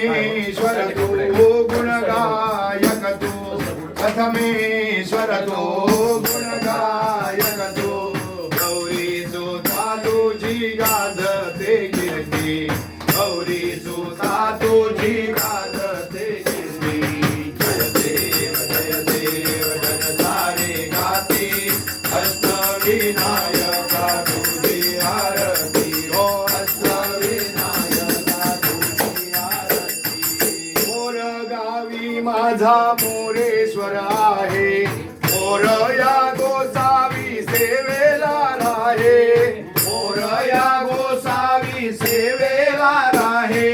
प्रथमेश्वर तू गुणगायक तू प्रथमेश्वर तू गुणगायक तू गौरी सुता तुझी गाजते कीर्ती गौरी सुता तुझी गाजते कीर्ती जय देव जन सारे गाते अष्टविनायका तुझी आरती हो अष्टविनायका तुझी आरती मोर गावी माझा मोरेश्वर आहे मोर या गोसावी सेवेला राहे मोर या गोसावी सेवेला राहे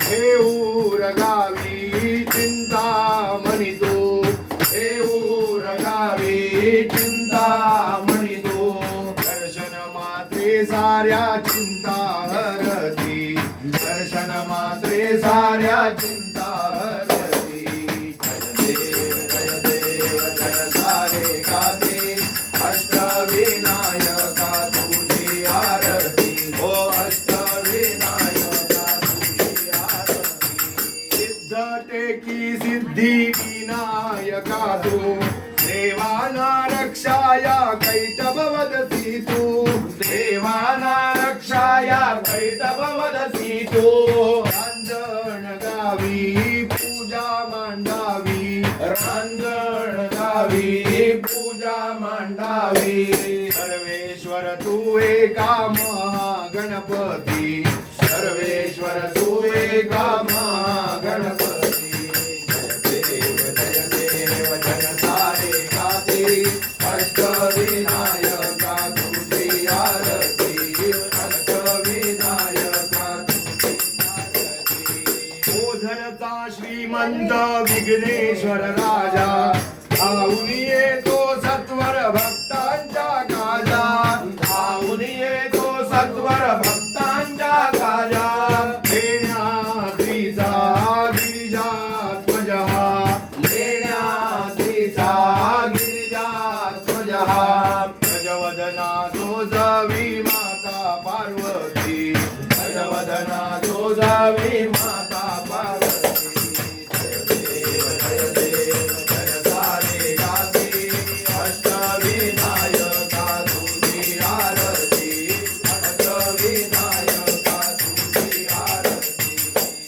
हेऊर गावी चिंतामणी तू हेऊर गावी चिंतामणी तू दर्शन मात्रे साऱ्या चिंता हरती दर्शन मात्रे साऱ्या चिंता हरती जय देव जय सारे गाते अष्टविनायका तुझी आरती हो अष्टविनायका तुझी आरती सिद्ध टेकी सिद्धी विनायका तू देवाना रक्षाया कैटभ वदसी तू देवाना रक्षाया कैटभ वदसी तू रांजण गावी पूजा मांडावी रांजण गावी पूजा मांडावी सर्वेश्वर तू एका महागणपती सर्वेश्वर तू एका महागणपती जय देव जन सारे गाते अष्टविनायका तुझी आरती अष्टविनायका तुझी आरती ओझरचा श्रीमंत विघ्नेश्वर राजा धावून येतो सत्वर भक्तांच्या काजा धावून येतो सत्वर भक्तांच्या काजा लेण्याद्रीचा गिरिजाध्वज लेण्याद्रीचा गिरिजाध्वज गजवदना जोजावी माता पार्वती गजवदना जोजावी माता पार्वती जय देव जय सारे गाते अष्टविनायका तुझी आरती अष्टविनायका तुझी आरती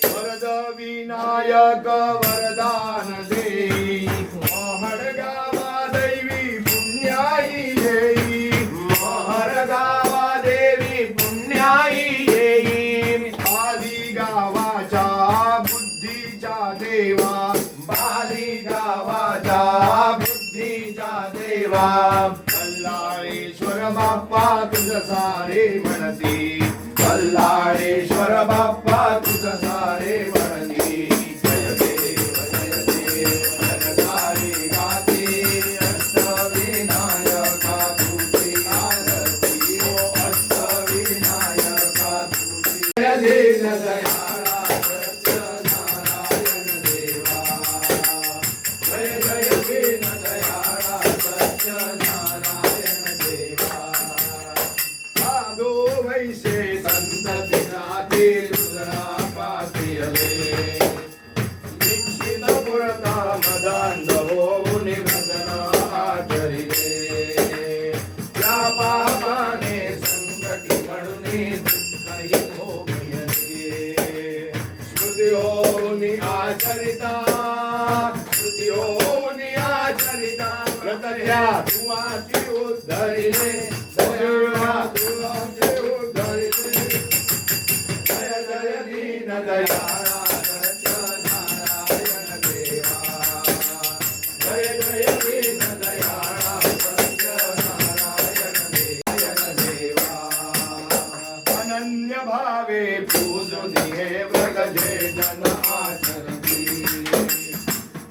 वरद विनायक वरदान देई महड गावा दैवी पुण्याई येई महड गावा देवी पुण्याई येई आदी गावाच्या बुद्धीच्या देवा बाली गावाच्या बुद्धीच्या देवा कल्लाळेश्वर बाप्पा तुझ सारे म्हणती कल्लाळेश्वर बाप्पा तुझ सारे म्हणती जय देव जन सारे गाते अष्टविनायका तुझी आरती हो अष्टविनायका तुझी जय देव दयाळा सत्यनारायण देवा जय जय दीन दयाळा सत्यनारायण देवा साधो वैसे संतती राते रुद्रा पातियले दीक्षित पुरता मदांध होऊन भजन आचरिले या पापाने संकटी पडुनी दुःखही भोगयले स्मृती होऊनी आचरिता स्मृती होऊनी आचरिता प्रतज्ञा तुवाची उद्धरिले सजोळा तुवाची उद्धरिले जय जय दीन दयाळा सत्यनारायण देवा जय जय दीन दयाळा सत्यनारायण देवा अनन्य भावे पूजुनी हे व्रत जे जन आचरती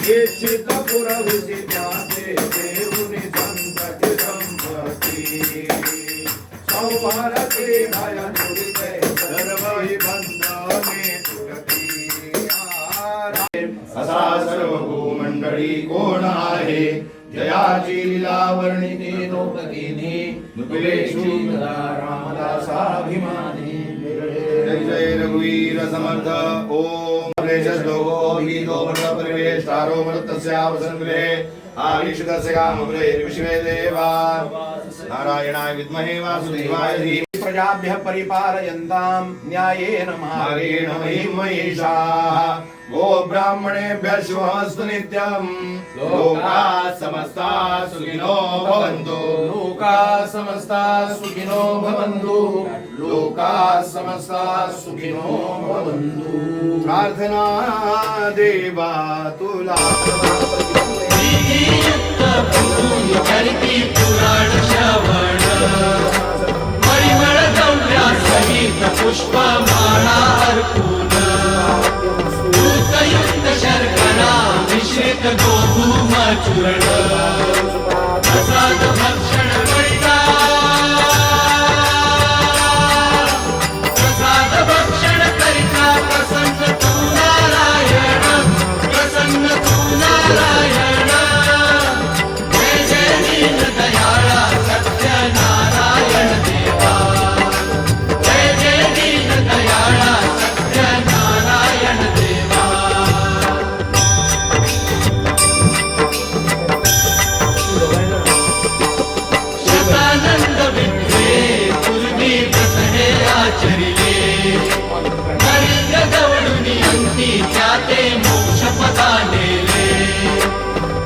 इच्छित पुरविसी जाते देऊनी संतति संपत्ती संहारते भय दुरिते सर्वहि बंधने तुरती असा सर्व भूमंडळी कोण आहे जयाची लीला वर्णिते नोपकीनी नुकुलेषु रामदासाभिमानी जय जय रघुवीर समर्थ ओम श्लोको गीतो मृतपरिवेष्टारो मृतस्यावसन्गृहे आविष्कृतस्य काममुरैर्विश्वे देवा नारायणाय विद्महे वासुदेवाय धीमहि प्रजाभ्यः परिपालयन्तां न्यायेन मार्गेण महिमहेशाः गो ब्राह्मणेभ्यः शुभमस्तु नित्यं लोकाः समस्ताः सुखिनो भवन्तु लोकाः समस्ताः सुखिनो भवन्तु लोकाः समस्ताः सुखिनो भवन्तु प्रार्थना देवा तुला चरिती पुराण श्रवण परिमळ द्रव्या सहित पुष्पमाळा अर्पून दूतयुक्त शर्करा मिश्रित गोधूम चूर्ण प्रसाद भक्षण करिता प्रसाद भक्षण करिता प्रसन्न तू नारायण प्रसन्न तू नारायण दयाळा सत्य नारायण देवा जय जय दीन दयाळा सत्य नारायण देवा शतानंद विठ्ठले पूर्वी व्रत हे आचरिले नरेंद्र दवडूनी अंती त्याते मोक्ष पदा नेले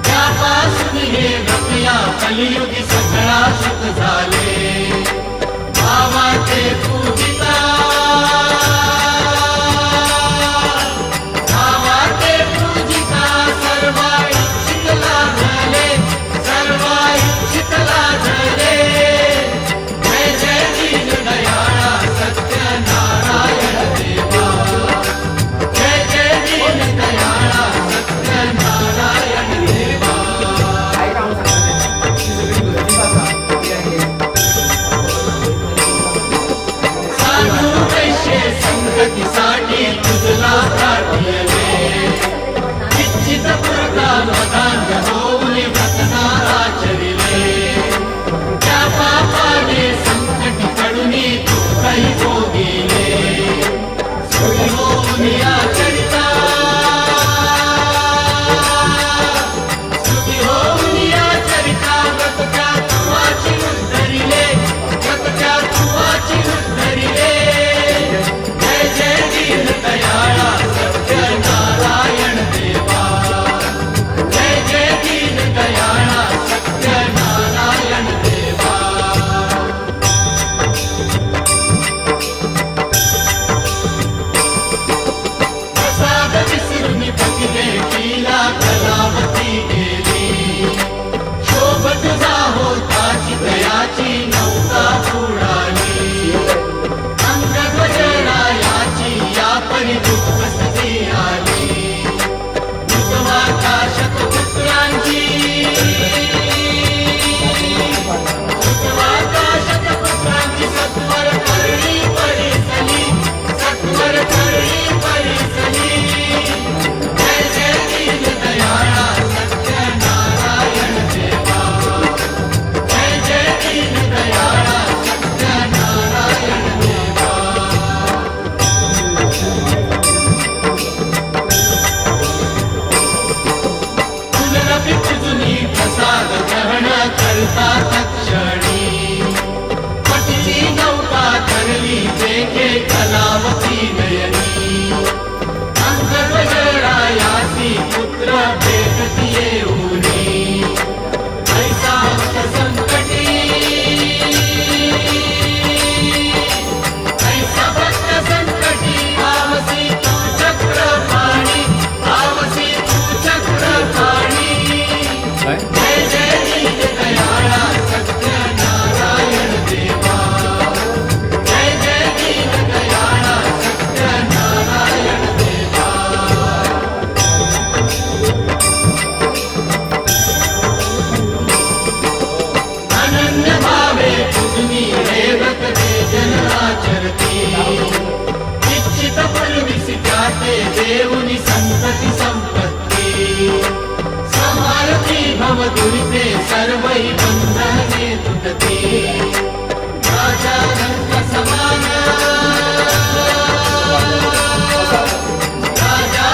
त्यापासून हे व्रतया कलियुगी सगळा सुख झाले भावाचे पूजिता भावाचे पूजिता सर्व इच्छित लाभले सर्व इच्छित लाभले जय जय दीन दयाळा सत्य नारायण देवा जय जय दीन दयाळा सत्य नारायण देवा संगतीसाठी तुझला प्रार्थने इच्छित पुरता मदान होऊन व्रतना आचरिले त्या पापाने संकटी कडूनी तू काही भोगिले सुखी होऊन आचरिता सुखी होऊन आचरिता व्रतच्या तुवाची उद्धरिले व्रतच्या तुवाची उद्धरिले जय जय दीन दयाळा सत्य नारायण देवा जय जय दीन दयाळा सत्य नारायण देवा प्रसाद विसरून पतिने केला कलावती गेली शोभ तुझा होताची दयाची नौका बुडाली अंगध्वजरायाची या परी दुःखस्थिती आली उत्तमाकाशत पुत्रांची उत्तमाकाशत पुत्रांची सत्वर करणी परिसली सत्वर करणी परिसली जय जय दीन दयाळा सत्य नारायण देवा जय जय दीन दयाळा सत्य नारायण देवा पुनरपि पूजुनी प्रसाद ग्रहण करता तक्षणी पतीची नौका धरली देखे कलावती नयनी अंगध्वजरायासी पुत्र भेटती येऊनी ऐसा संकटी ऐसा भक्त संकटी आवसी तू चक्रपाणी आवसी तू चक्रपाणी जय जय दीन दयाळा सत्य नारायण देवा जय जय दीन दयाळा सत्य नारायण देवा अनन्य भावे पूजनी हे व्रत ते जन आचरती इच्छित पूर्वीसी त्याते देऊनी संतती संपत्ती समारती भव दुरिते सर्वै बंधने तुटती राजा रंग समान राजा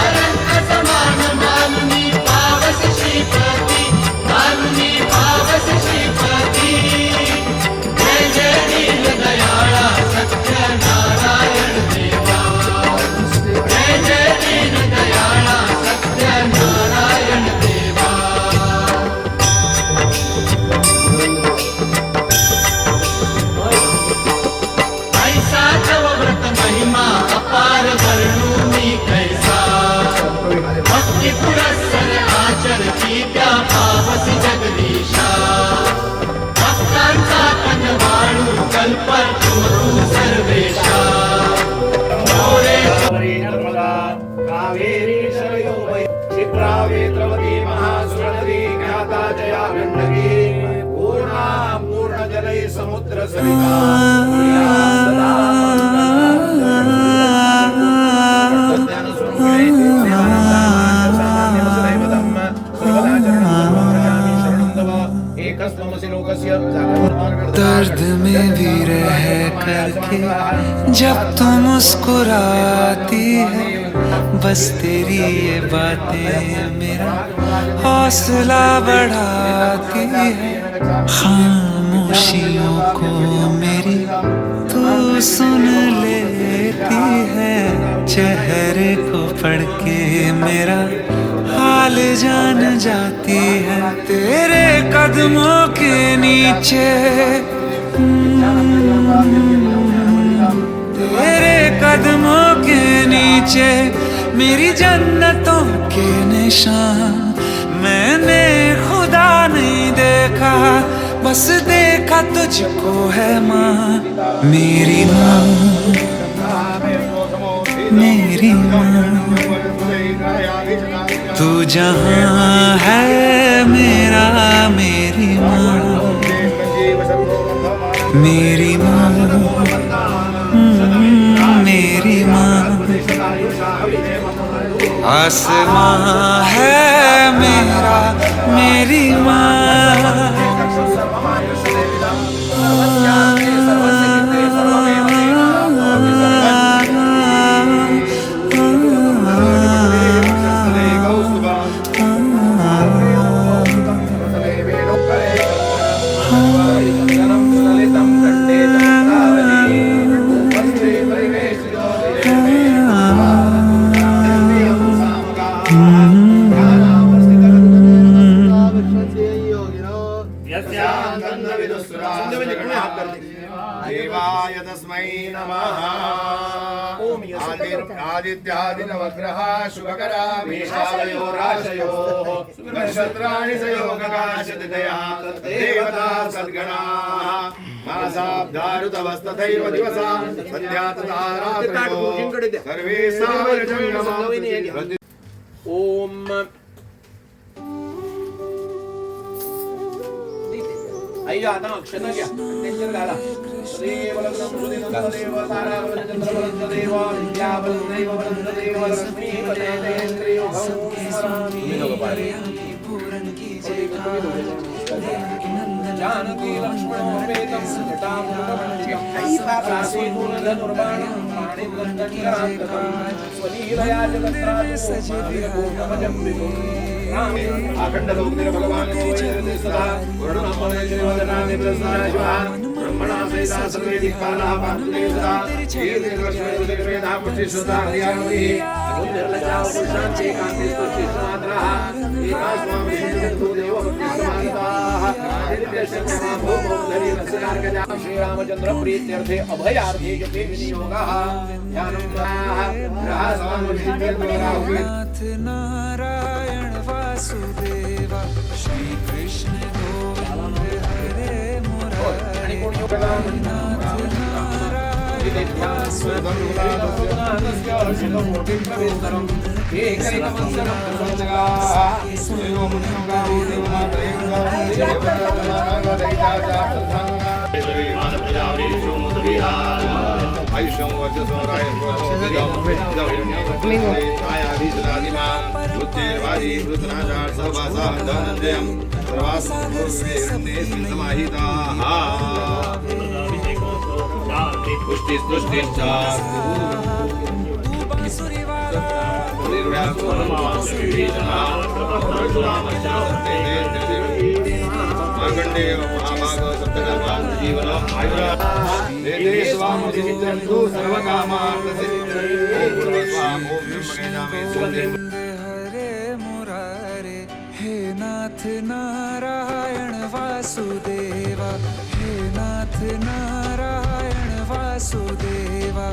आचरती त्या पावसी जगदीशा भक्तांचा कनवाळू कल्पतो तू सर्वेशा मोरे नर्मदा कावेरी शरयोर्वै क्षिप्रावेत्रवती महासुरनदी ज्ञाता जया गण्डकी पूर्णा पूर्णजलै समुद्र सरिता दर्द में भी रह करके जब तुम मुस्कुराती है बस तेरी ये बातें मेरा हौसला बढ़ाती है खामोशियों को मेरी तू सुन लेती है चेहरे को पढ़ के मेरा हाल जान जाती है तेरे कदमों के नीचे तेरे कदमों के नीचे मेरी जन्नतों के निशान मैंने खुदा नहीं देखा बस देखा तुझको है माँ मेरी माँ मेरी माँ तू जहाँ है मेरा मेरी माँ मेरी माँ मेरी माँ आसमां है मेरा मेरी माँ देवाय तस्मै नमः आदित्यादिनवग्रह शुभकरा मेषादयो राशयोः नक्षत्राणि संयोगकाशतिथयः देवता सद्गणाः मासाब्धारुतवस्तथैव दिवसा सन्ध्या तथा रात्रयो सर्वे सावर्जङ्गमाः ओम अय्या आता अक्षता घ्या टेन्शन घाला देव लग्नं सुदिनं तदेव ताराबलं चंद्रबलं तदेव विद्याबलं दैव बलं तदेव लक्ष्मी पदेन्द्रियो भवस्मरामि जानकी लक्ष्मणोपेतं जटां धनुर्मण्यं राशीतूर्णधनुर्बाणं पाणिग्रन्थकरान्तकं स्वलीलया जगत्राजं अखंड लोक भगवान सदा ब्रह्मणा सहिता सर्वे दिक्पालाः पान्तु सदा वेदा पुष्टिश्रुता हरियाणिः अनुनिर्लज्जा पुरुषान्ते कान्तिस्तुष्टिश्राद्राः एका स्वामी देव भक्तिसमाहिताः श्रीरामचंद्र प्रीत्यर्थे अभयार्थे जपे विनियोगः ध्यानं नाथ नारायण वासुदेवा श्री कृष्ण गोविंद हरे मुरारी नाथ नारायण आयुष्यं वर्चस्वं मार्कण्डेय महाभाग सप्तकल्पान् जीवनम् आयुरा स्वामु हरे मुरारे हे नाथ नारायण वासुदेवा हे नाथ नारायण वासुदेवा